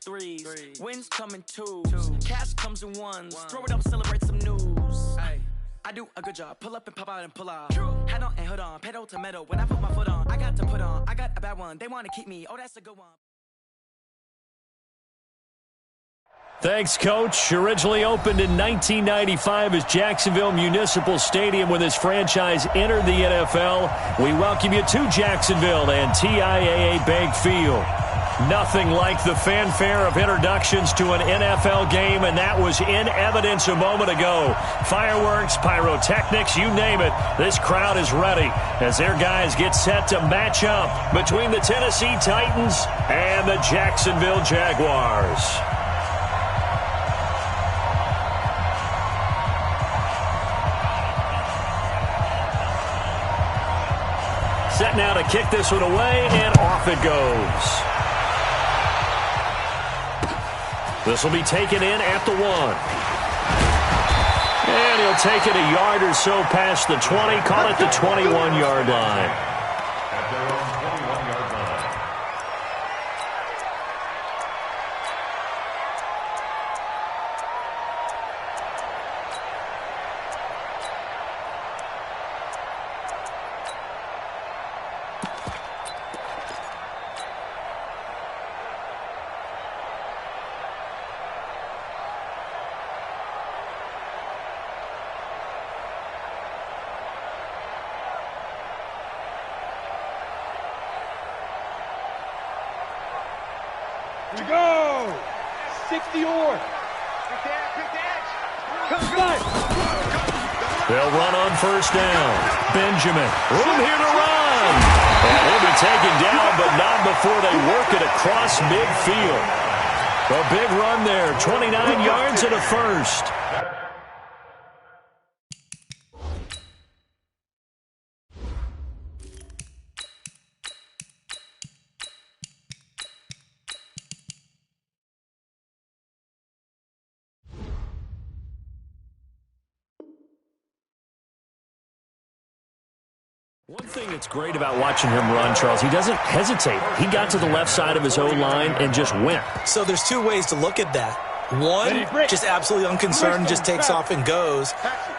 threes. Wins come in twos. Cash comes in ones. Throw it up, celebrate some news. I do a good job. Pull up and pop out and pull out. Head on and hood on. Pedal to metal. When I put my foot on, I got to put on. I got a bad one. They want to keep me. Oh, that's a good one. Thanks, Coach. Originally opened in 1995 as Jacksonville Municipal Stadium when this franchise entered the NFL. We welcome you to Jacksonville and TIAA Bank Field. Nothing like the fanfare of introductions to an NFL game, and that was in evidence a moment ago. Fireworks, pyrotechnics, you name it. This crowd is ready as their guys get set to match up between the Tennessee Titans and the Jacksonville Jaguars. Set now to kick this one away, and off it goes. This will be taken in at the 1. And he'll take it a yard or so past the 20, call it the 21-yard line. At their own 21-yard line. Here we go! 60-yard. They'll run on first down. Benjamin, room here to run. And he'll be taken down, but not before they work it across midfield. A big run there, 29 yards and a first. One thing that's great about watching him run, Charles, he doesn't hesitate. He got to the left side of his O-line and just went. So there's two ways to look at that. One, just absolutely unconcerned, just takes off and goes.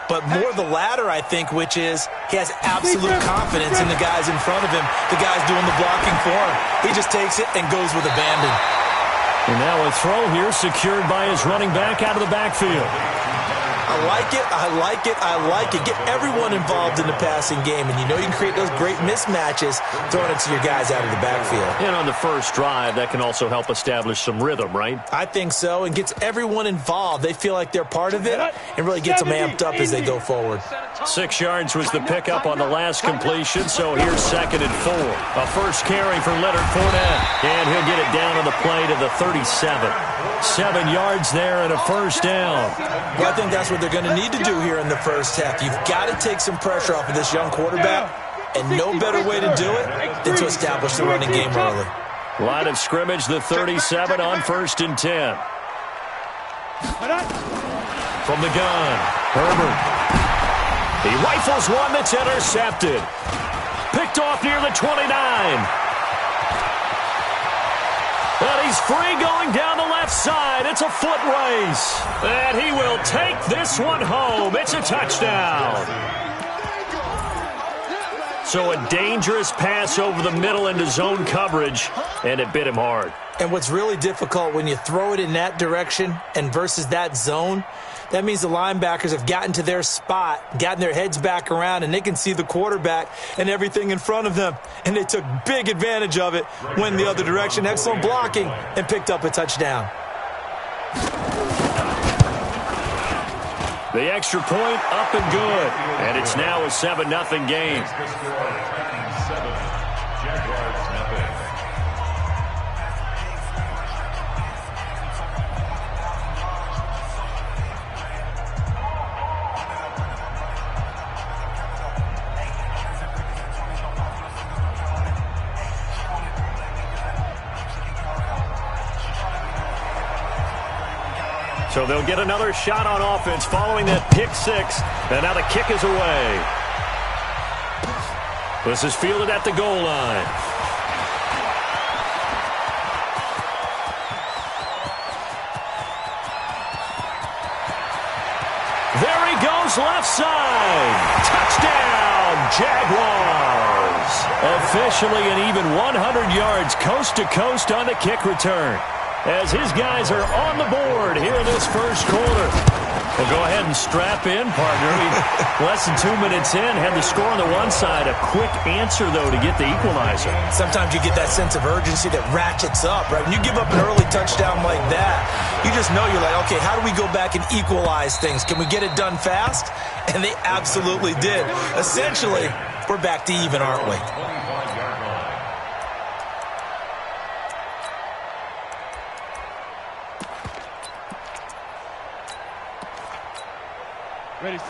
But more the latter, I think, which is he has absolute confidence in the guys in front of him, the guys doing the blocking for him. He just takes it and goes with abandon. And now a throw here secured by his running back out of the backfield. I like it, I like it, I like it. Get everyone involved in the passing game, and you know you can create those great mismatches throwing it to your guys out of the backfield. And on the first drive, that can also help establish some rhythm, right? I think so, and gets everyone involved. They feel like they're part of it, and really gets them amped up as they go forward. 6 yards was the pickup on the last completion, so here's 2nd and 4. A first carry for Leonard Fournette, and he'll get it down on the play to the 37. 7 yards there and a first down. Well, I think that's what they're going to need to do here in the first half. You've got to take some pressure off of this young quarterback, and no better way to do it than to establish the running game early. Line of scrimmage, the 37 on 1st and 10. From the gun, Herbert. He rifles one that's intercepted. Picked off near the 29. And he's free going down the left side. It's a foot race. And he will take this one home. It's a touchdown. So a dangerous pass over the middle into zone coverage, and it bit him hard. And what's really difficult when you throw it in that direction and versus that zone, that means the linebackers have gotten to their spot, gotten their heads back around, and they can see the quarterback and everything in front of them. And they took big advantage of it, went the other direction, excellent blocking, and picked up a touchdown. The extra point up and good. And it's now a 7-0 game. So they'll get another shot on offense following that pick six. And now the kick is away. This is fielded at the goal line. goes left side. Touchdown, Jaguars. Officially an even 100 yards coast to coast on the kick return, as his guys are on the board here in this first quarter. Well, go ahead and strap in, partner. Less than 2 minutes in, had the score on the one side. A quick answer, though, to get the equalizer. Sometimes you get that sense of urgency that ratchets up, right? When you give up an early touchdown like that, you just know you're like, okay, how do we go back and equalize things? Can we get it done fast? And they absolutely did. Essentially, we're back to even, aren't we?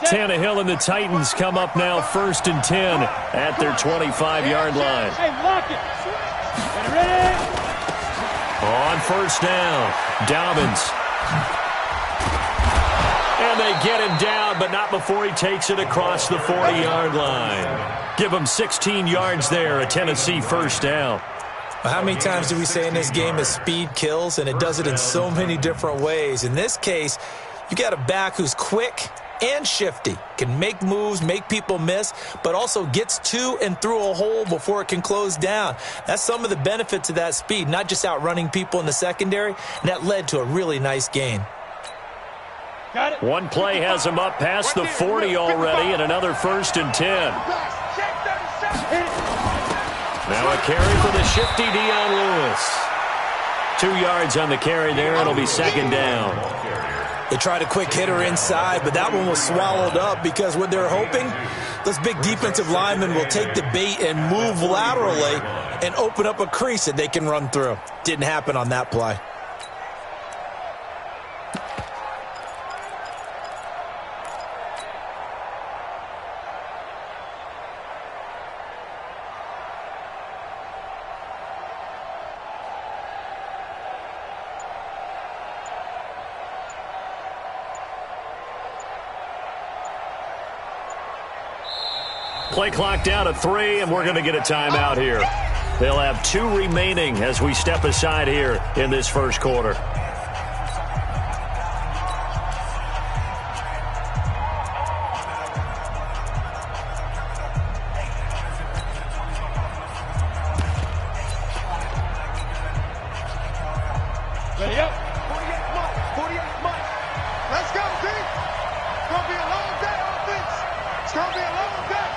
Tannehill and the Titans come up now 1st and 10 at their 25-yard line. Hey, lock it. Ready? On first down, Dobbins. And they get him down, but not before he takes it across the 40-yard line. Give him 16 yards there, a Tennessee first down. How many times do we say in this game that speed kills, and it does it in so many different ways? In this case, you got a back who's quick and shifty, can make moves, make people miss, but also gets to and through a hole before it can close down. That's some of the benefits of that speed, not just outrunning people in the secondary, and that led to a really nice gain. Got it. One play has him up past the 40 already, and another 1st and 10. Now a carry for the shifty Dion Lewis. 2 yards on the carry there. It'll be 2nd down. They tried a quick hitter inside, but that one was swallowed up because what they're hoping, those big defensive linemen will take the bait and move laterally and open up a crease that they can run through. Didn't happen on that play. Play clock down to 3, and we're going to get a timeout here. They'll have 2 remaining as we step aside here in this first quarter. Ready up. 48 months. Let's go, team. It's going to be a long day, offense. It's going to be a long day.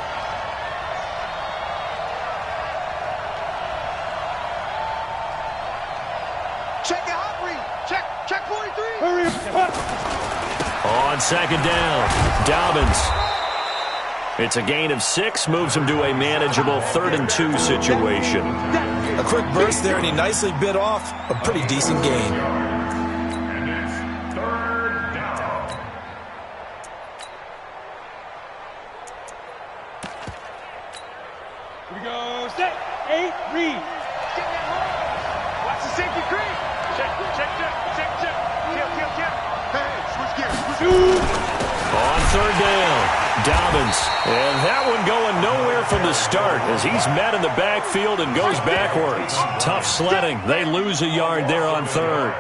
Check your hot read. Check 43. Hurry up. On 2nd down, Dobbins. It's a gain of 6, moves him to a manageable 3rd and 2 situation. A quick burst there, and he nicely bit off a pretty decent gain. And it's 3rd down. Here we go. Set. 8. Read. Get that home. Watch the safety creep. Check. Kill. Hey, switch gears. On 3rd down, Dobbins. And that one going nowhere from the start as he's met in the backfield and goes backwards. Tough sledding. They lose a yard there on 3rd.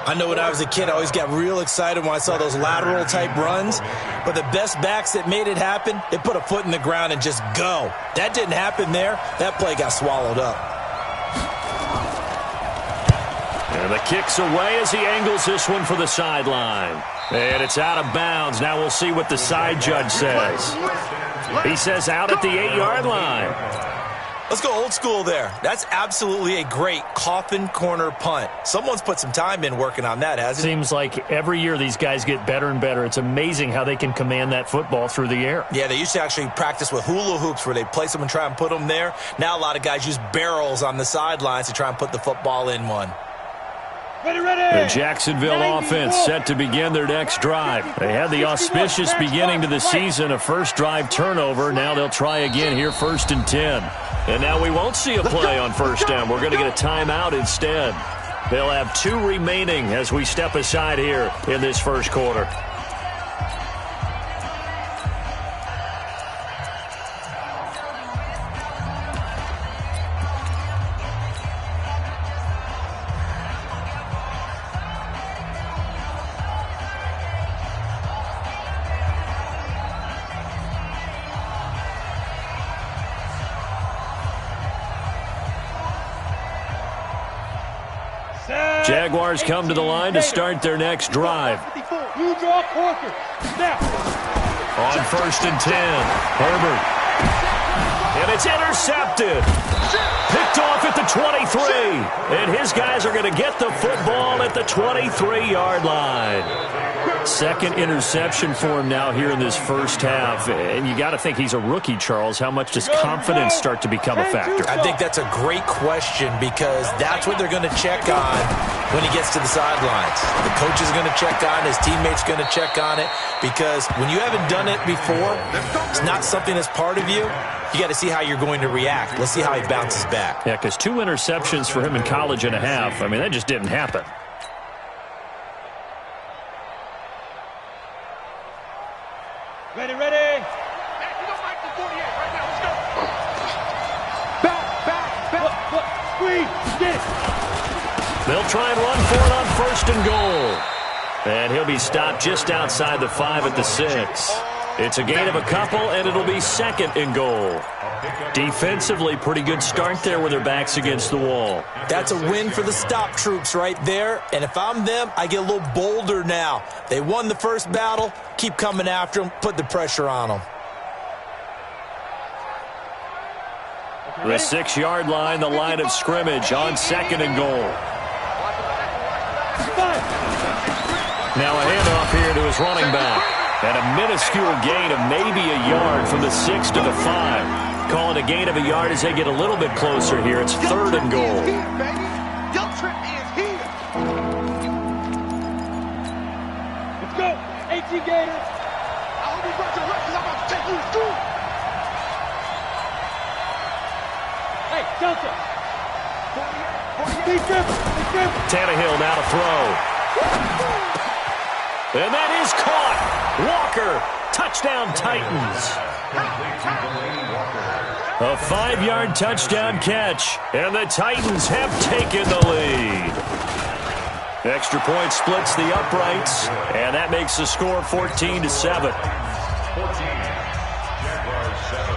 I know when I was a kid, I always got real excited when I saw those lateral type runs. But the best backs that made it happen, they put a foot in the ground and just go. That didn't happen there. That play got swallowed up. And the kick's away as he angles this one for the sideline. And it's out of bounds. Now we'll see what the side judge says. He says out at the 8-yard line. Let's go old school there. That's absolutely a great coffin corner punt. Someone's put some time in working on that, hasn't it? Seems like every year these guys get better and better. It's amazing how they can command that football through the air. Yeah, they used to actually practice with hula hoops where they place them and try and put them there. Now a lot of guys use barrels on the sidelines to try and put the football in one. The Jacksonville offense set to begin their next drive. They had the auspicious beginning to the season, a first drive turnover. Now they'll try again here, 1st and 10. And now we won't see a play on 1st down. We're going to get a timeout instead. They'll have 2 remaining as we step aside here in this first quarter. Jaguars come to the line to start their next drive. You draw Corker. Now. On 1st and 10, Herbert. And it's intercepted. Picked off at the 23. And his guys are going to get the football at the 23-yard line. Second interception for him now here in this first half. And you got to think he's a rookie, Charles. How much does confidence start to become a factor? I think that's a great question because that's what they're going to check on when he gets to the sidelines. The coach is going to check on, his teammates going to check on it, because when you haven't done it before, it's not something that's part of you. You got to see how you're going to react. Let's see how he bounces back. Yeah, because 2 interceptions for him in college and a half. I mean, that just didn't happen. Ready, ready. Back. Squeeze. Get it. They'll try and run for it on 1st and goal. And he'll be stopped just outside the 5 at the 6. It's a gain of a couple, and it'll be 2nd and goal. Defensively, pretty good start there with their backs against the wall. That's a win for the stop troops right there. And if I'm them, I get a little bolder now. They won the first battle. Keep coming after them. Put the pressure on them. The 6-yard line, the line of scrimmage on 2nd and goal. Now a handoff here to his running back. And a minuscule gain of maybe a yard from the 6 to the 5. Call it a gain of a yard as they get a little bit closer here. It's 3rd and goal. Let's go. 18 Gators. I hope you brought your records. I'm about to take you to school. Hey, Delta. Be careful. Tannehill now to throw. And that is caught. Walker, touchdown Titans. A 5-yard touchdown catch, and the Titans have taken the lead. Extra point splits the uprights, and that makes the score 14-7. 14, Jaguars 7.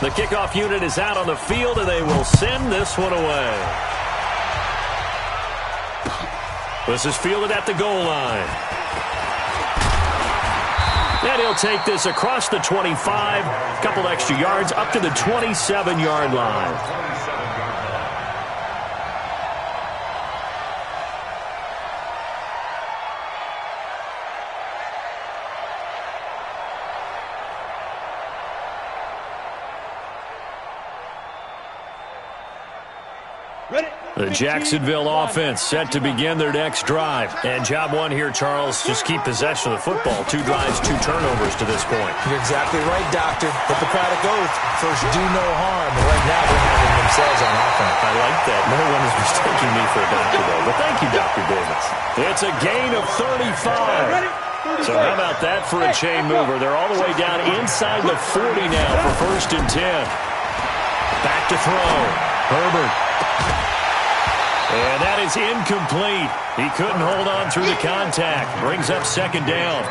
The kickoff unit is out on the field, and they will send this one away. This is fielded at the goal line. And he'll take this across the 25, a couple extra yards, up to the 27-yard line. The Jacksonville offense set to begin their next drive. And job one here, Charles, just keep possession of the football. 2 drives, 2 turnovers to this point. You're exactly right, Doctor. Hippocratic oath. First, do no harm. And right now, they're having themselves on offense. I like that. No one is mistaking me for a doctor, though. But thank you, Dr. Davis. It's a gain of 35. So how about that for a chain mover? They're all the way down inside the 40 now for 1st and 10. Back to throw. Herbert. And that is incomplete. He couldn't hold on through the contact. Brings up 2nd down.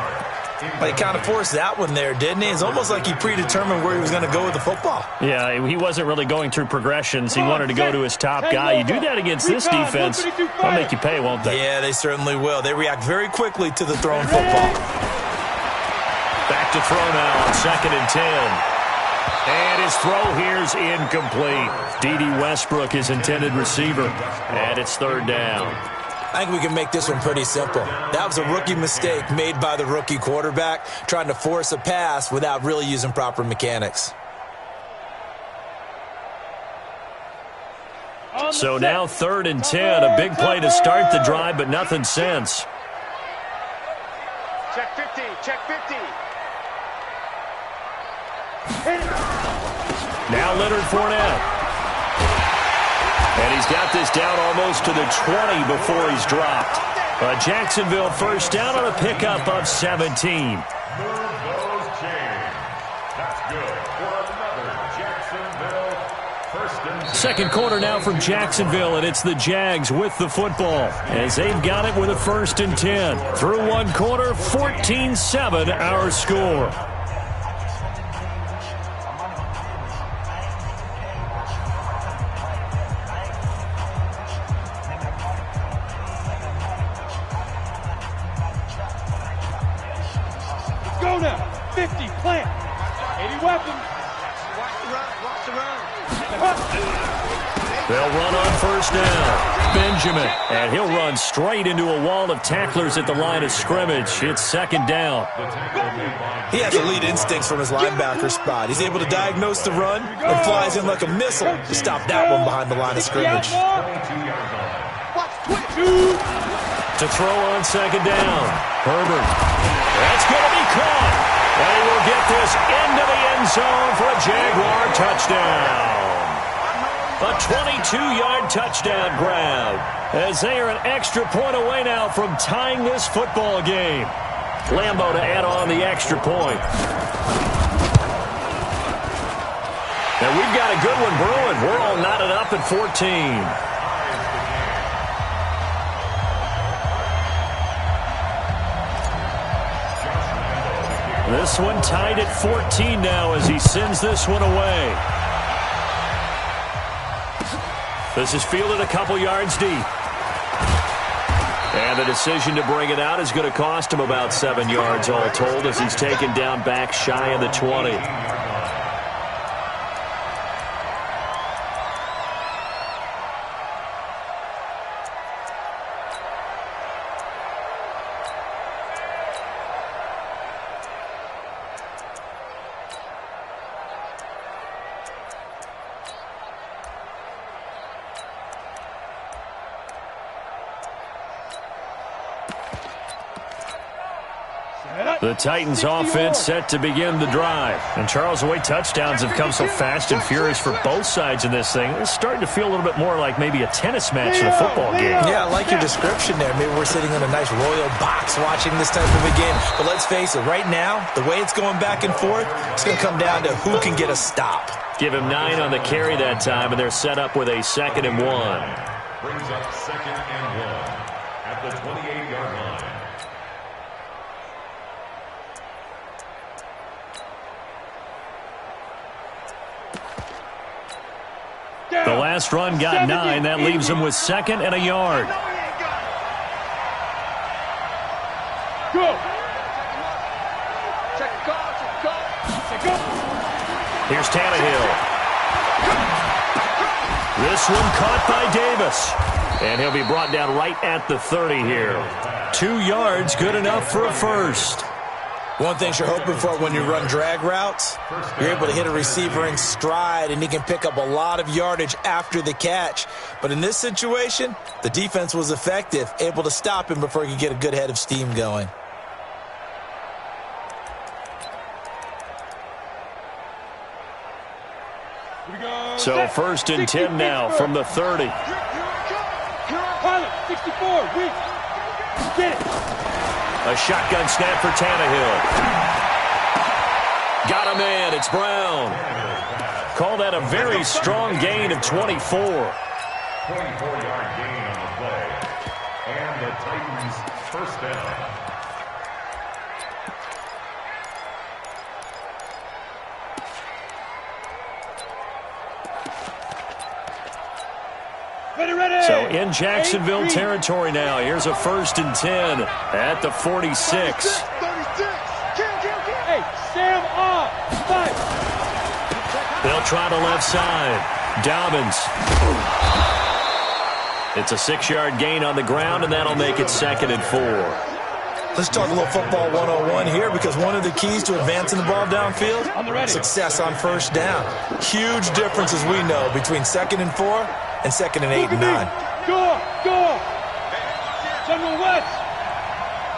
Well, he kind of forced that one there, didn't he? It's almost like he predetermined where he was going to go with the football. Yeah, he wasn't really going through progressions. He wanted to go to his top guy. You do that against this defense, they'll make you pay, won't they? Yeah, they certainly will. They react very quickly to the thrown football. Back to throw now on 2nd and 10. And his throw here's incomplete. D.D. Westbrook, his intended receiver. And it's 3rd down. I think we can make this one pretty simple. That was a rookie mistake made by the rookie quarterback, trying to force a pass without really using proper mechanics. So now 3rd and 10. A big play to start the drive, but nothing since. Check 50. Check 50. Now Leonard Fournette. And he's got this down almost to the 20 before he's dropped. A Jacksonville 1st down on a pickup of 17. Move those chains. That's good for another Jacksonville 1st and 10. 2nd quarter now from Jacksonville, and it's the Jags with the football as they've got it with a 1st and 10. Through 1 quarter, 14-7 our score. They'll run on first down. Benjamin, and he'll run straight into a wall of tacklers at the line of scrimmage. It's second down. He has elite instincts from his linebacker spot. He's able to diagnose the run and flies in like a missile to stop that one behind the line of scrimmage. To throw on second down. Herbert. That's going to be caught. And he will get this into the end zone for a Jaguar touchdown. A 22-yard touchdown grab, as they are an extra point away now from tying this football game. Lambo to add on the extra point. And we've got a good one brewing. We're all knotted up at 14. This one tied at 14 now as he sends this one away. This is fielded a couple yards deep. And the decision to bring it out is going to cost him about 7 yards all told as he's taken down back shy of the 20. The Titans offense set to begin the drive. And Charles, the way touchdowns have come so fast and furious for both sides in this thing, it's starting to feel a little bit more like maybe a tennis match in a football game. Yeah, I like your description there. Maybe we're sitting in a nice royal box watching this type of a game. But let's face it, right now, the way it's going back and forth, it's going to come down to who can get a stop. Give him 9 on the carry that time, and they're set up with a 2nd and 1. Brings up 2nd and 1 at the 28-yard line. The last run got 9. That leaves him with 2nd and a yard. Go. Here's Tannehill. This one caught by Davis. And he'll be brought down right at the 30 here. 2 yards, good enough for a first. One thing you're hoping for when you run drag routes, you're able to hit a receiver in stride, and he can pick up a lot of yardage after the catch. But in this situation, the defense was effective, able to stop him before he could get a good head of steam going. So 1st and 10 now from the 30. Pilot, 64, weak. Get it. A shotgun snap for Tannehill. Got a man. It's Brown. Call that a very strong gain of 24. 24-yard gain on the play. And the Titans first down. Ready. So in Jacksonville territory now. Here's a 1st and 10 at the 46. 36. Hey, Sam off. 5. They'll try the left side. Dobbins. It's a 6-yard gain on the ground, and that'll make it 2nd and 4. Let's talk a little football 101 here, because one of the keys to advancing the ball downfield, success on first down. Huge difference, as we know, between 2nd and 4 and 2nd and 8 and 9. Go. General West.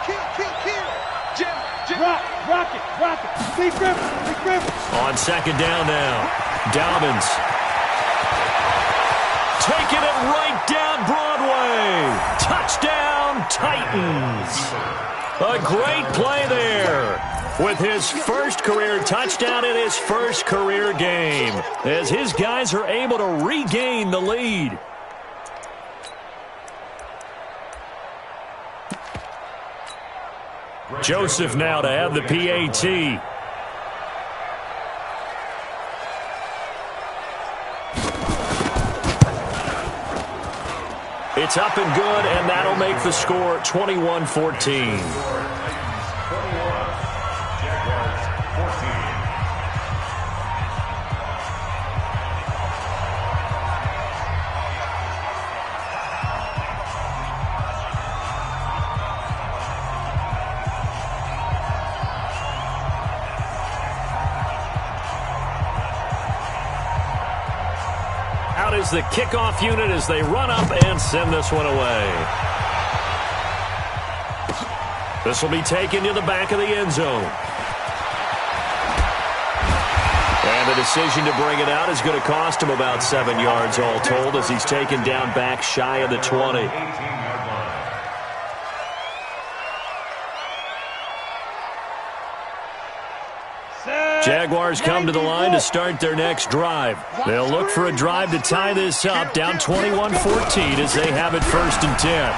Kill. Rocket. Big Griffin. On 2nd down now. Dobbins. Taking it right down Broadway. Touchdown, Titans. A great play there with his first career touchdown in his first career game as his guys are able to regain the lead. Joseph now to have the PAT. It's up and good, and that'll make the score 21-14. out is the kickoff unit as they run up and send this one away. This will be taken to the back of the end zone. And the decision to bring it out is going to cost him about 7 yards all told as he's taken down back shy of the 20. Jaguars come to the line to start their next drive. They'll look for a drive to tie this up, down 21-14 as they have it 1st and 10.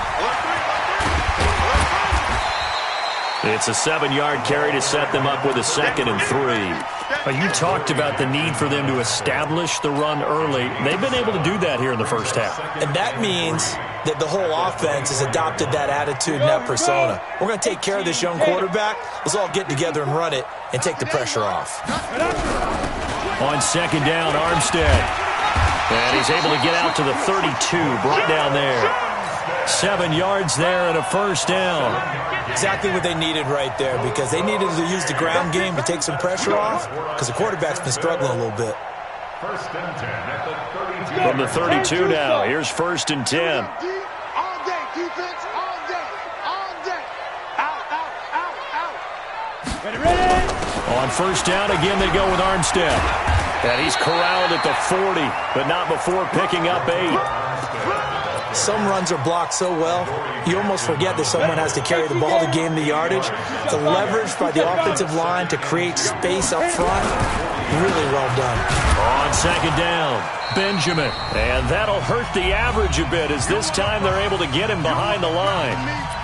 It's a 7-yard carry to set them up with a 2nd and 3. You talked about the need for them to establish the run early. They've been able to do that here in the first half. And that means that the whole offense has adopted that attitude and that persona. We're going to take care of this young quarterback. Let's all get together and run it and take the pressure off. On 2nd down, Armstead. And he's able to get out to the 32, brought down there. 7 yards there and a 1st down. Exactly what they needed right there, because they needed to use the ground game to take some pressure off, because the quarterback's been struggling a little bit. 1st and 10 at the 32. From the 32 now, here's 1st and 10. All day, defense, all day, all day. Out, out, out, out. Ready. On 1st down, again they go with Armstead. And he's corralled at the 40, but not before picking up 8. Some runs are blocked so well, you almost forget that someone has to carry the ball to gain the yardage. The leverage by the offensive line to create space up front, really well done. On 2nd down, Benjamin. And that'll hurt the average a bit as this time they're able to get him behind the line.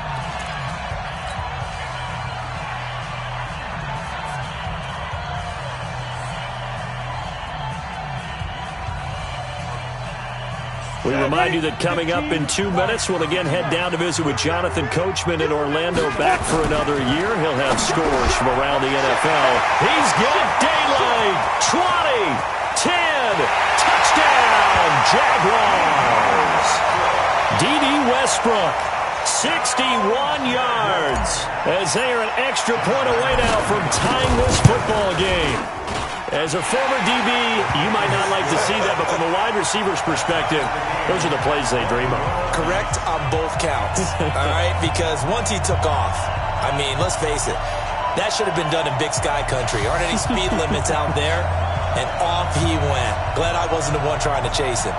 We remind you that coming up in 2 minutes, we'll again head down to visit with Jonathan Coachman in Orlando, back for another year. He'll have scores from around the NFL. He's got daylight. 20, 10, touchdown, Jaguars. D.D. Westbrook, 61 yards, as they are an extra point away now from tying this football game. As a former DB, you might not like to see that, but from a wide receiver's perspective, those are the plays they dream of. Correct on both counts, all right? Because once he took off, I mean, let's face it, that should have been done in Big Sky country. Aren't any speed limits out there? And off he went. Glad I wasn't the one trying to chase him.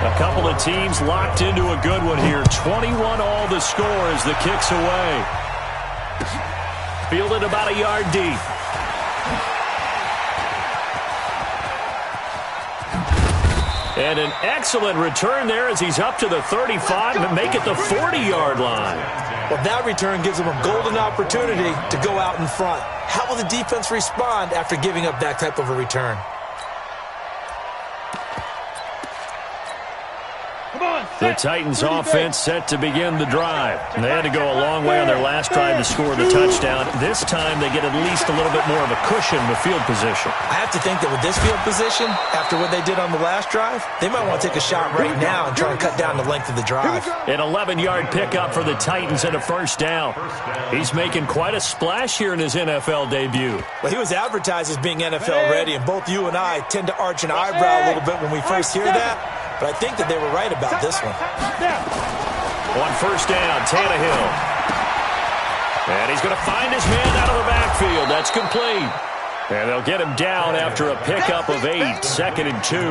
A couple of teams locked into a good one here. 21 all the score as the kick's away. Fielded about a yard deep. And an excellent return there as he's up to the 35 and make it the 40-yard line. Well, that return gives him a golden opportunity to go out in front. How will the defense respond after giving up that type of a return? The Titans offense set to begin the drive. They had to go a long way on their last drive to score the touchdown. This time they get at least a little bit more of a cushion with field position. I have to think that with this field position, after what they did on the last drive, they might want to take a shot right now and try and cut down the length of the drive. An 11-yard pickup for the Titans and a 1st down. He's making quite a splash here in his NFL debut. Well, he was advertised as being NFL ready, and both you and I tend to arch an eyebrow a little bit when we first hear that. But I think that they were right about this one. On 1st down, Tannehill. And he's going to find his man out of the backfield. That's complete. And they'll get him down after a pickup of 8, 2nd and 2.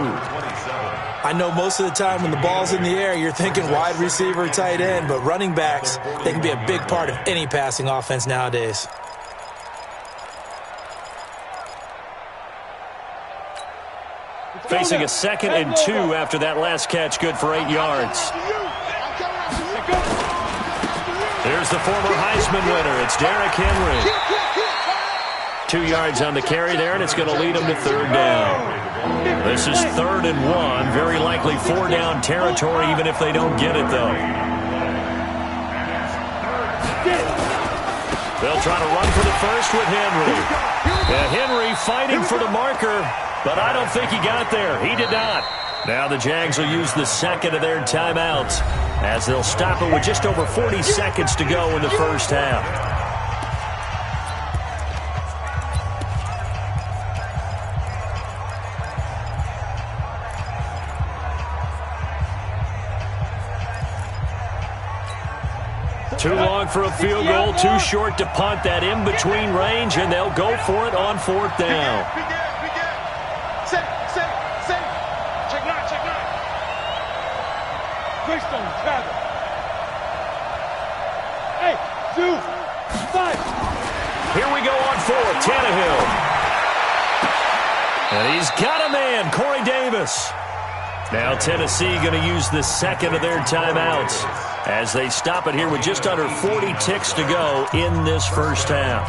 I know most of the time when the ball's in the air, you're thinking wide receiver, tight end, but running backs, they can be a big part of any passing offense nowadays. Facing a 2nd and 2 after that last catch, good for 8 yards. There's the former Heisman winner. It's Derrick Henry. 2 yards on the carry there, and it's going to lead him to 3rd down. This is 3rd and 1. Very likely 4-down territory, even if they don't get it, though. They'll try to run for the first with Henry. And Henry fighting for the marker. But I don't think he got there. He did not. Now the Jags will use the 2nd of their timeouts as they'll stop it with just over 40 seconds to go in the first half. Too long for a field goal, too short to punt. That in-between range, and they'll go for it on 4th down. Set. Check nine. Greystone, travel. 8, 2, 5. Here we go on 4th, Tannehill. And he's got a man, Corey Davis. Now Tennessee going to use the second of their timeouts as they stop it here with just under 40 ticks to go in this first half.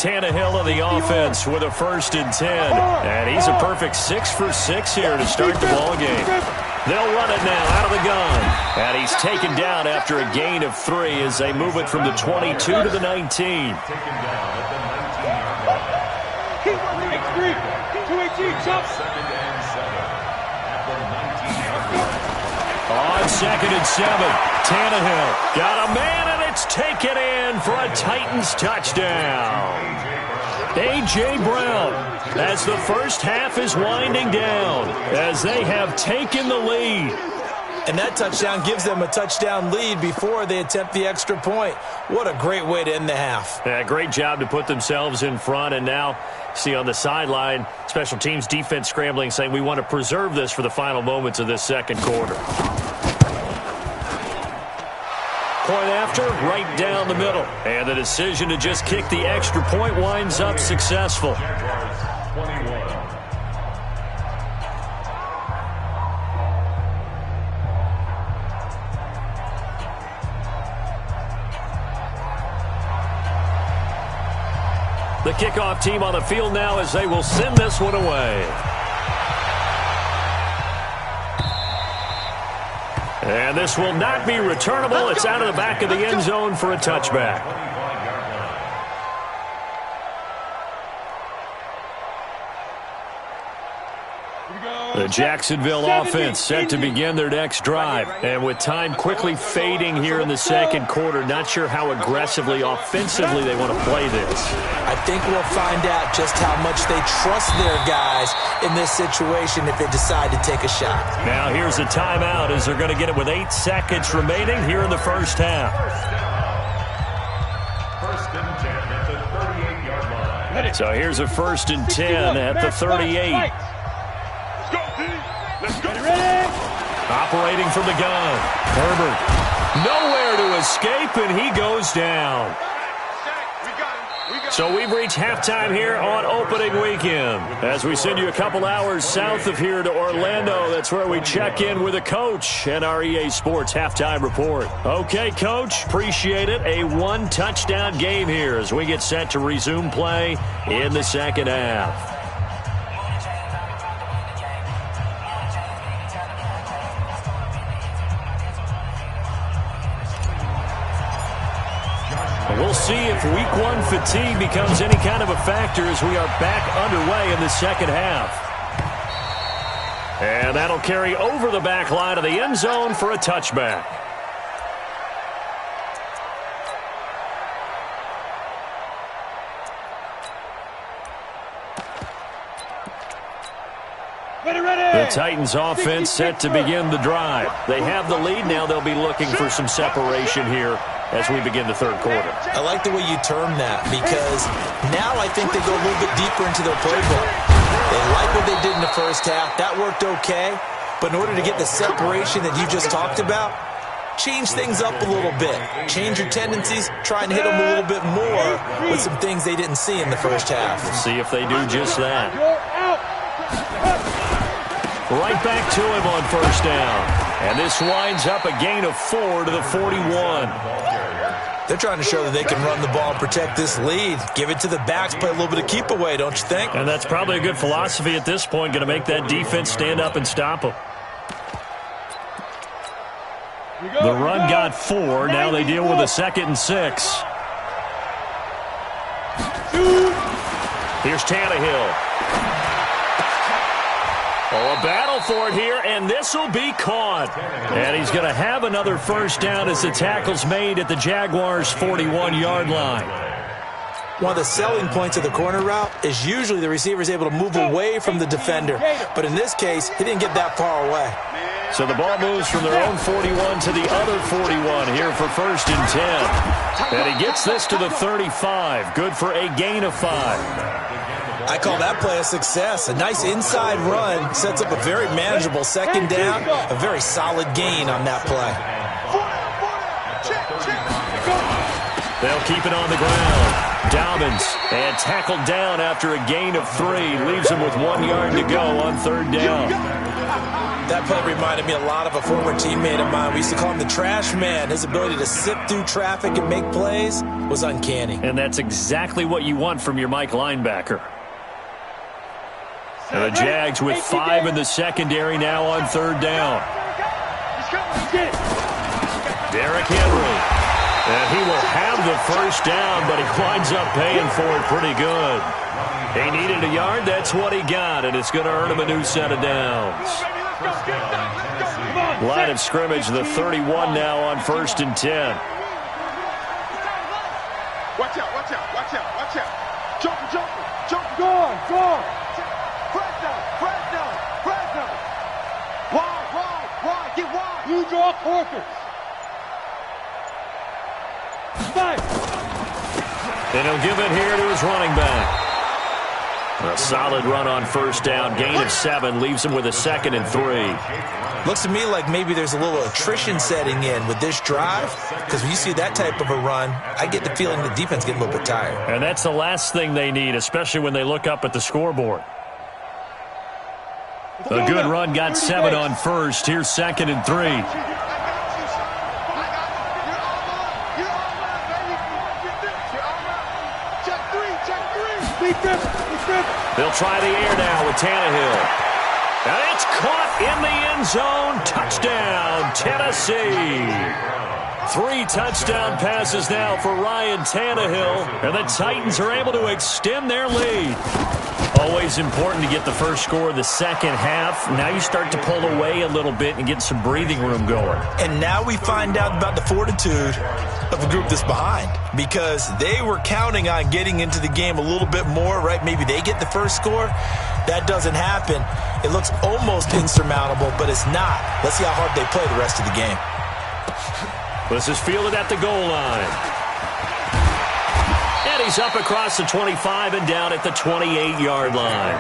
Tannehill of the offense with a 1st and 10. And he's a perfect 6 for 6 here to start the ball game. They'll run it now out of the gun. And he's taken down after a gain of 3 as they move it from the 22 to the 19. On 2nd and 7, Tannehill got a man, and it's taken in for a Titans touchdown. A.J. Brown, as the first half is winding down, as they have taken the lead. And that touchdown gives them a touchdown lead before they attempt the extra point. What a great way to end the half. Yeah, great job to put themselves in front. And now, see on the sideline, special teams defense scrambling, saying we want to preserve this for the final moments of this second quarter. Point after, right down the middle. And the decision to just kick the extra point winds up successful. The kickoff team on the field now as they will send this one away. And this will not be returnable. It's out of the back of the end zone for a touchback. The Jacksonville offense set to begin their next drive. And with time quickly fading here in the second quarter, not sure how aggressively, offensively they want to play this. I think we'll find out just how much they trust their guys in this situation if they decide to take a shot. Now here's a timeout as they're going to get it with 8 seconds remaining here in the first half. 1st and 10 at the 38-yard line. So here's a 1st and 10 at the 38. Operating from the gun. Herbert. Nowhere to escape, and he goes down. So we've reached halftime here on opening weekend. As we send you a couple hours south of here to Orlando, that's where we check in with a coach and our EA Sports halftime report. Okay, Coach, appreciate it. A 1-touchdown game here as we get set to resume play in the second half. We'll see if week 1 fatigue becomes any kind of a factor as we are back underway in the second half. And that'll carry over the back line of the end zone for a touchback. The Titans offense set to begin the drive. They have the lead. Now they'll be looking for some separation here as we begin the third quarter. I like the way you term that because now I think they go a little bit deeper into their playbook. They like what they did in the first half. That worked okay. But in order to get the separation that you just talked about, change things up a little bit. Change your tendencies. Try and hit them a little bit more with some things they didn't see in the first half. We'll see if they do just that. Right back to him on first down. And this winds up a gain of 4 to the 41. They're trying to show that they can run the ball and protect this lead. Give it to the backs, play a little bit of keep away, don't you think? And that's probably a good philosophy at this point, going to make that defense stand up and stop them. The run got 4. Now they deal with a 2nd and 6. Here's Tannehill. Oh, a battle for it here, and this will be caught. And he's going to have another first down as the tackle's made at the Jaguars' 41-yard line. One of the selling points of the corner route is usually the receiver is able to move away from the defender. But in this case, he didn't get that far away. So the ball moves from their own 41 to the other 41 here for 1st and 10. And he gets this to the 35. Good for a gain of 5. I call that play a success. A nice inside run sets up a very manageable 2nd down. A very solid gain on that play. They'll keep it on the ground. Dobbins, and tackled down after a gain of 3. Leaves him with 1 yard to go on 3rd down. That play reminded me a lot of a former teammate of mine. We used to call him the trash man. His ability to sift through traffic and make plays was uncanny. And that's exactly what you want from your Mike linebacker. And the Jags with 5 in the secondary now on 3rd down. Derrick Henry. And he will have the 1st down, but he winds up paying for it pretty good. He needed a yard. That's what he got, and it's going to earn him a new set of downs. Line of scrimmage, the 31 now on 1st and 10. Watch out, watch out, watch out, watch out. Jump. Go on. Press down. Wide, get wide. You draw quarters. And he'll give it here to his running back. A solid run on 1st down. Gain of 7 leaves him with a 2nd and 3. Looks to me like maybe there's a little attrition setting in with this drive, because when you see that type of a run, I get the feeling the defense getting a little bit tired. And that's the last thing they need, especially when they look up at the scoreboard. A good run got 7 on 1st. Here's 2nd and 3. They'll try the air now with Tannehill. And it's caught in the end zone. Touchdown, Tennessee. 3 touchdown passes now for Ryan Tannehill. And the Titans are able to extend their lead. Always important to get the first score of the second half. Now you start to pull away a little bit and get some breathing room going. And now we find out about the fortitude of the group that's behind, because they were counting on getting into the game a little bit more, right? Maybe they get the first score. That doesn't happen. It looks almost insurmountable, but it's not. Let's see how hard they play the rest of the game. This is fielded at the goal line. And he's up across the 25 and down at the 28-yard line.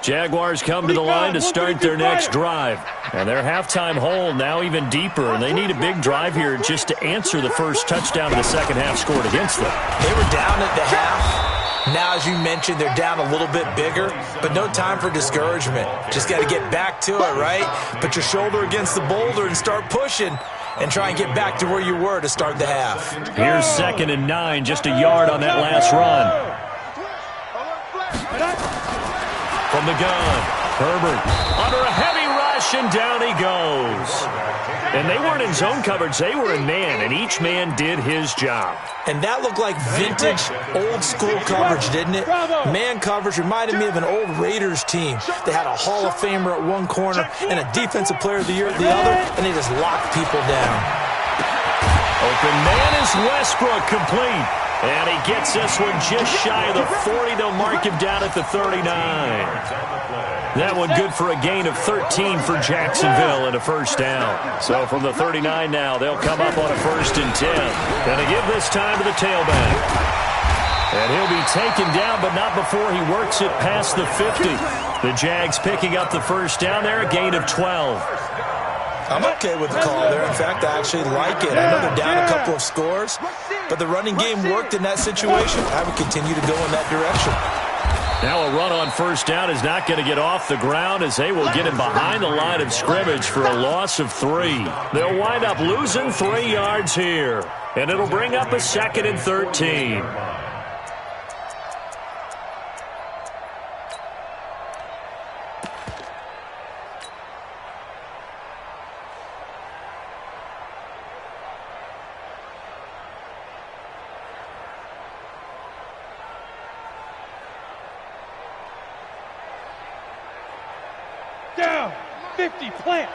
Jaguars come to the line to start their next drive. And their halftime hole now even deeper. And they need a big drive here just to answer the first touchdown of the second half scored against them. They were down at the half. Now, as you mentioned, they're down a little bit bigger, but no time for discouragement. Just got to get back to it, right? Put your shoulder against the boulder and start pushing and try and get back to where you were to start the half. Here's 2nd and 9, just a yard on that last run. From the gun, Herbert under a heavy rush, and down he goes. And they weren't in zone coverage, they were in man, and each man did his job. And that looked like vintage, old-school coverage, didn't it? Man coverage reminded me of an old Raiders team. They had a Hall of Famer at one corner and a Defensive Player of the Year at the other, and they just locked people down. Open man is Westbrook, complete. And he gets this one just shy of the 40. They'll mark him down at the 39. That one good for a gain of 13 for Jacksonville and a first down. So from the 39 now, they'll come up on a 1st and 10. And they give this time to the tailback. And he'll be taken down, but not before he works it past the 50. The Jags picking up the first down there, a gain of 12. I'm okay with the call there. In fact, I actually like it. I know they're down a couple of scores, but the running game worked in that situation. I would continue to go in that direction. Now a run on first down is not going to get off the ground, as they will get him behind the line of scrimmage for a loss of 3. They'll wind up losing 3 yards here, and it'll bring up a 2nd and 13. down. 50, plant.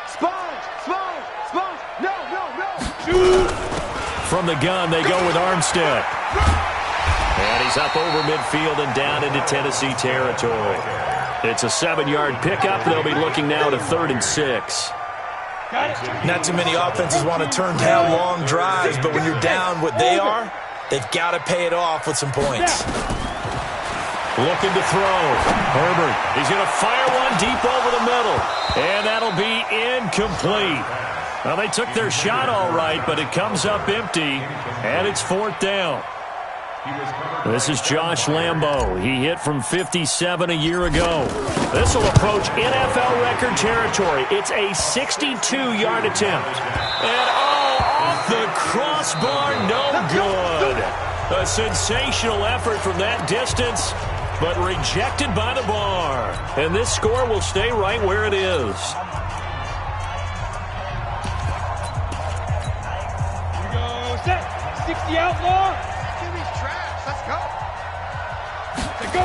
Sponge, sponge, sponge. No, no, no. Shoot. From the gun, they go with Armstead. And he's up over midfield and down into Tennessee territory. It's a 7-yard pickup. They'll be looking now to 3rd and 6. Got it. Not too many offenses want to turn down long drives, but when you're down what they are, they've got to pay it off with some points. Looking to throw. Herbert, he's going to fire one deep over the middle. And that'll be incomplete. Well, they took their shot all right, but it comes up empty, and it's 4th down. This is Josh Lambo. He hit from 57 a year ago. This will approach NFL record territory. It's a 62-yard attempt. And, off the crossbar, no good. A sensational effort from that distance, but rejected by the bar. And this score will stay right where it is. Here we go. Set. 60 outlaw. Let's go. Let's go.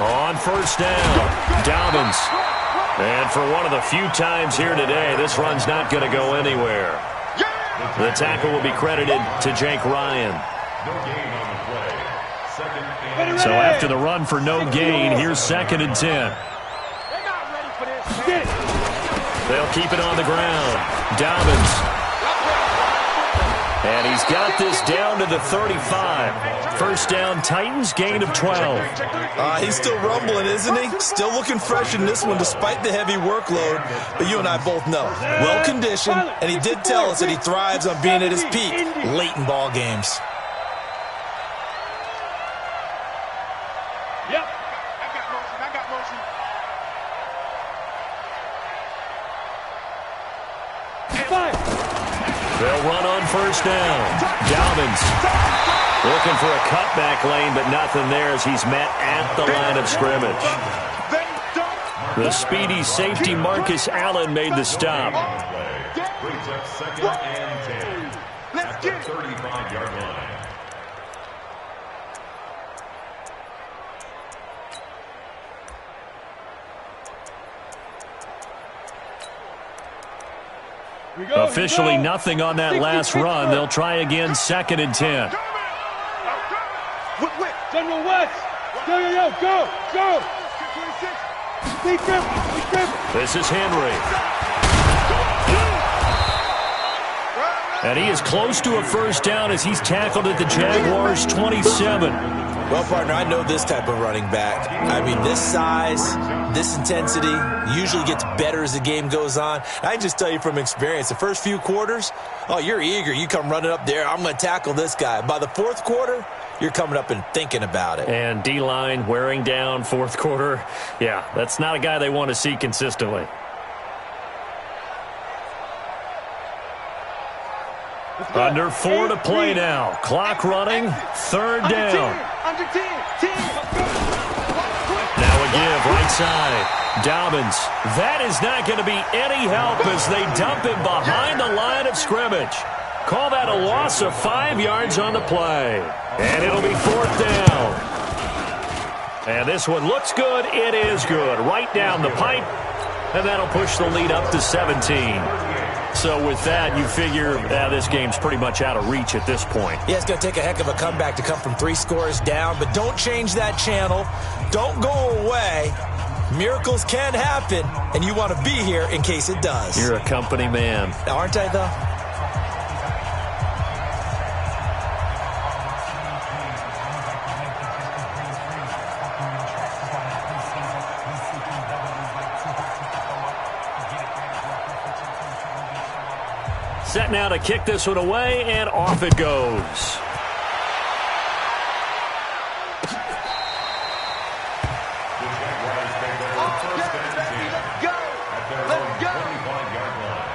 On 1st down, Dobbins. And for one of the few times here today, this run's not going to go anywhere. The tackle will be credited to Jake Ryan. No gain on the play. 2nd and So after the run for no gain, here's 2nd and 10. They're not ready for this. Get it. They'll keep it on the ground. Dobbins. And he's got this down to the 35. 1st down, Titans, gain of 12. He's still rumbling, isn't he? Still looking fresh in this one despite the heavy workload. But you and I both know, well-conditioned, and he did tell us that he thrives on being at his peak late in ball games. Yep. I got motion. Fire. They'll run on 1st down. Dobbins looking for a cutback lane, but nothing there as he's met at the line of scrimmage. The speedy safety Marcus Allen made the stop. brings up 2nd and 10 at the 35-yard line. Officially nothing on that last run. They'll try again 2nd and 10. General West. Go. Be careful. This is Henry. And he is close to a 1st down as he's tackled at the Jaguars' 27. Well, partner, I know this type of running back. I mean, this size, this intensity usually gets better as the game goes on. I can just tell you from experience, the first few quarters, you're eager. You come running up there, I'm going to tackle this guy. By the 4th quarter, you're coming up and thinking about it. And D-line wearing down 4th quarter. Yeah, that's not a guy they want to see consistently. Under 4 to play now. Clock running. 3rd down. Under 10. Now a give right side. Dobbins. That is not going to be any help as they dump him behind the line of scrimmage. Call that a loss of 5 yards on the play. And it'll be 4th down. And this one looks good. It is good. Right down the pipe. And that'll push the lead up to 17. So with that, you figure this game's pretty much out of reach at this point. Yeah, it's going to take a heck of a comeback to come from 3 scores down, but don't change that channel. Don't go away. Miracles can happen, and you want to be here in case it does. You're a company man. Aren't I, though? Set now to kick this one away, and off it goes. The Jaguars take over 1st and 10 at their own 25-yard line.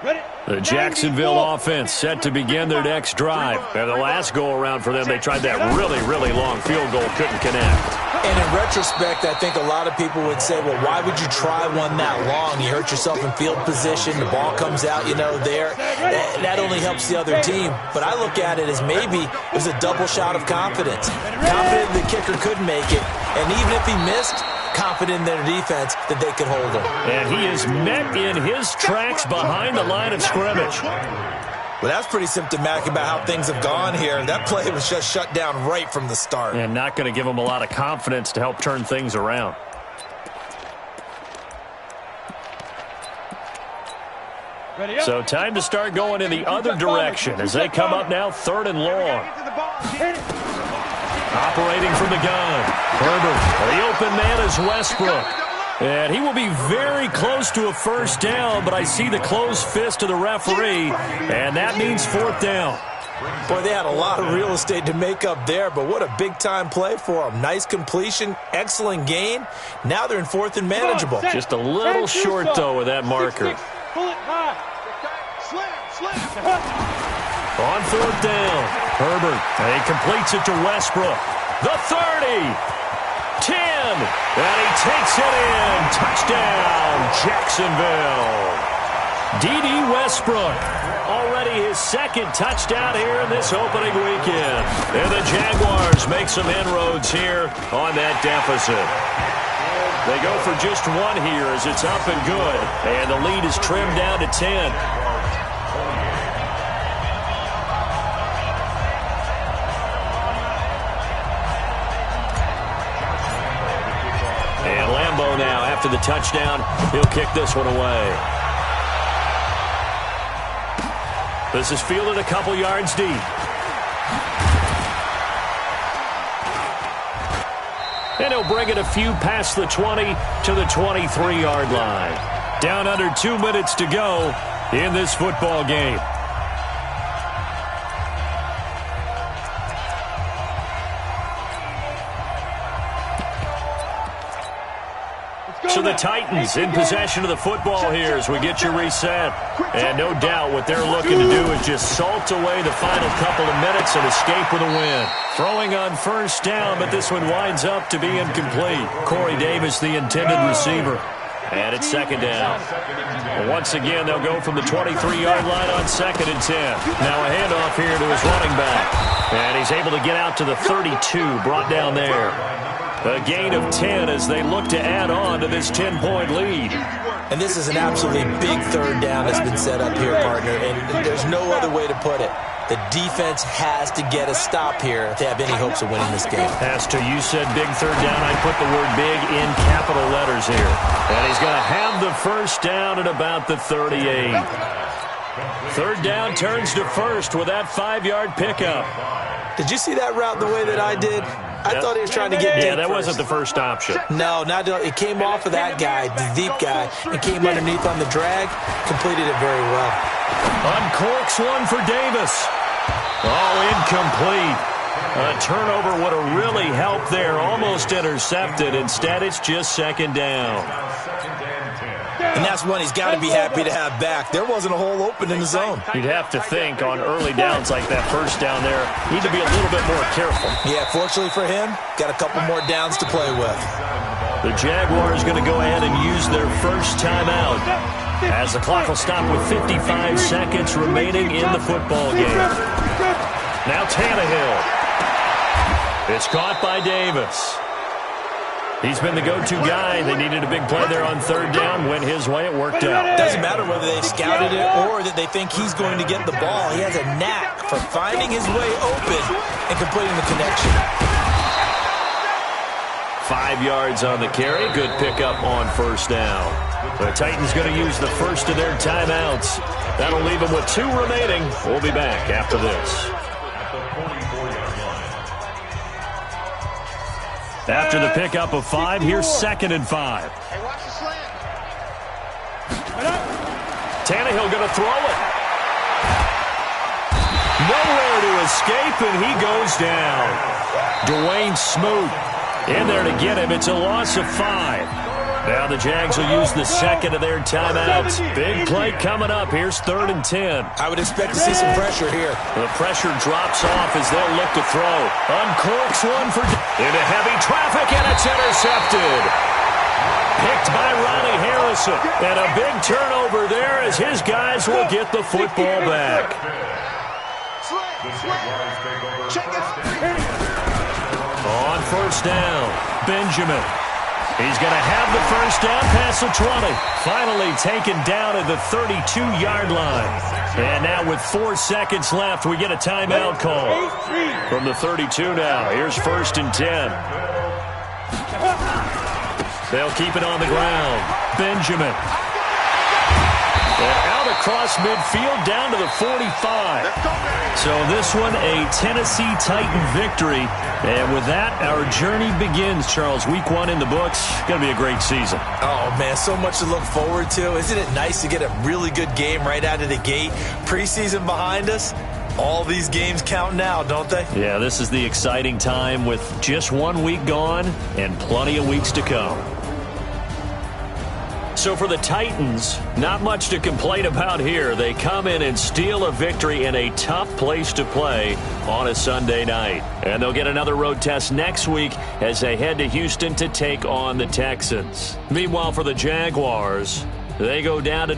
Ready? The Jacksonville offense set to begin their next drive. And the last go-around for them, they tried that really, really long field goal, couldn't connect. And in retrospect, I think a lot of people would say, well, why would you try one that long? You hurt yourself in field position. The ball comes out, there. That only helps the other team. But I look at it as maybe it was a double shot of confidence. Confident the kicker could make it. And even if he missed, confident in their defense that they could hold him. And he is met in his tracks behind the line of scrimmage. Well, that's pretty symptomatic about how things have gone here. That play was just shut down right from the start. And not going to give him a lot of confidence to help turn things around. So time to start going in the other direction as they come up now 3rd and long. Operating from the gun. Herbert. The open man is Westbrook. And he will be very close to a first down, but I see the closed fist of the referee, and that means 4th down. Boy, they had a lot of real estate to make up there, but what a big-time play for them. Nice completion, excellent gain. Now they're in 4th and manageable. Just a little short, though, with that marker. On 4th down, Herbert. And he completes it to Westbrook. The 30. 10, and he takes it in. Touchdown, Jacksonville. D.D. Westbrook, already his 2nd touchdown here in this opening weekend. And the Jaguars make some inroads here on that deficit. They go for just 1 here as it's up and good, and the lead is trimmed down to 10. Now, after the touchdown, he'll kick this one away. This is fielded a couple yards deep. And he'll bring it a few past the 20 to the 23-yard line. Down under 2 minutes to go in this football game. So the Titans in possession of the football here as we get you reset. And no doubt what they're looking to do is just salt away the final couple of minutes and escape with a win. Throwing on first down, but this one winds up to be incomplete. Corey Davis, the intended receiver. And it's 2nd down. Once again, they'll go from the 23-yard line on 2nd and 10. Now a handoff here to his running back. And he's able to get out to the 32, brought down there. A gain of 10 as they look to add on to this 10-point lead. And this is an absolutely big 3rd down that's been set up here, partner, and there's no other way to put it. The defense has to get a stop here to have any hopes of winning this game. Pastor, you said big 3rd down. I put the word big in capital letters here. And he's going to have the first down at about the 38. 3rd down turns to first with that 5-yard pickup. Did you see that route the way that I did? I thought he was trying to get deep. Yeah, that wasn't the first option. No, it came off of that guy, the deep guy, and came underneath on the drag. Completed it very well. Uncorks one for Davis. Oh, incomplete. A turnover would have really helped there. Almost intercepted. Instead, it's just 2nd down. And that's one he's got to be happy to have back. There wasn't a hole open in the zone. You'd have to think on early downs like that first down there, need to be a little bit more careful. Yeah, fortunately for him, got a couple more downs to play with. The Jaguars going to go ahead and use their first timeout as the clock will stop with 55 seconds remaining in the football game. Now Tannehill. It's caught by Davis. He's been the go-to guy. They needed a big play there on 3rd down. Went his way. It worked out. Doesn't matter whether they scouted it or that they think he's going to get the ball. He has a knack for finding his way open and completing the connection. 5 yards on the carry. Good pickup on first down. The Titans going to use the first of their timeouts. That'll leave them with 2 remaining. We'll be back after this. After the pickup of 5, here's 2nd and 5. Hey, watch the slant. Tannehill going to throw it. Nowhere to escape, and he goes down. Dwayne Smoot in there to get him. It's a loss of 5. Now the Jags will use the second of their timeouts. Big play coming up. Here's 3rd and 10. I would expect to see some pressure here. The pressure drops off as they'll look to throw. Uncorks one for into heavy traffic, and it's intercepted. Picked by Ronnie Harrison. And a big turnover there as his guys will get the football back. On 1st down, Benjamin. He's going to have the 1st down past the 20. Finally taken down at the 32-yard line. And now with 4 seconds left, we get a timeout call. From the 32 now, here's 1st and 10. They'll keep it on the ground. Benjamin. And out across midfield down to the 45. So this one, a Tennessee Titan victory. And with that, our journey begins, Charles. Week 1 in the books. Going to be a great season. Oh, man, so much to look forward to. Isn't it nice to get a really good game right out of the gate? Preseason behind us. All these games count now, don't they? Yeah, this is the exciting time with just 1 week gone and plenty of weeks to come. So for the Titans, not much to complain about here. They come in and steal a victory in a tough place to play on a Sunday night. And they'll get another road test next week as they head to Houston to take on the Texans. Meanwhile, for the Jaguars, they go down to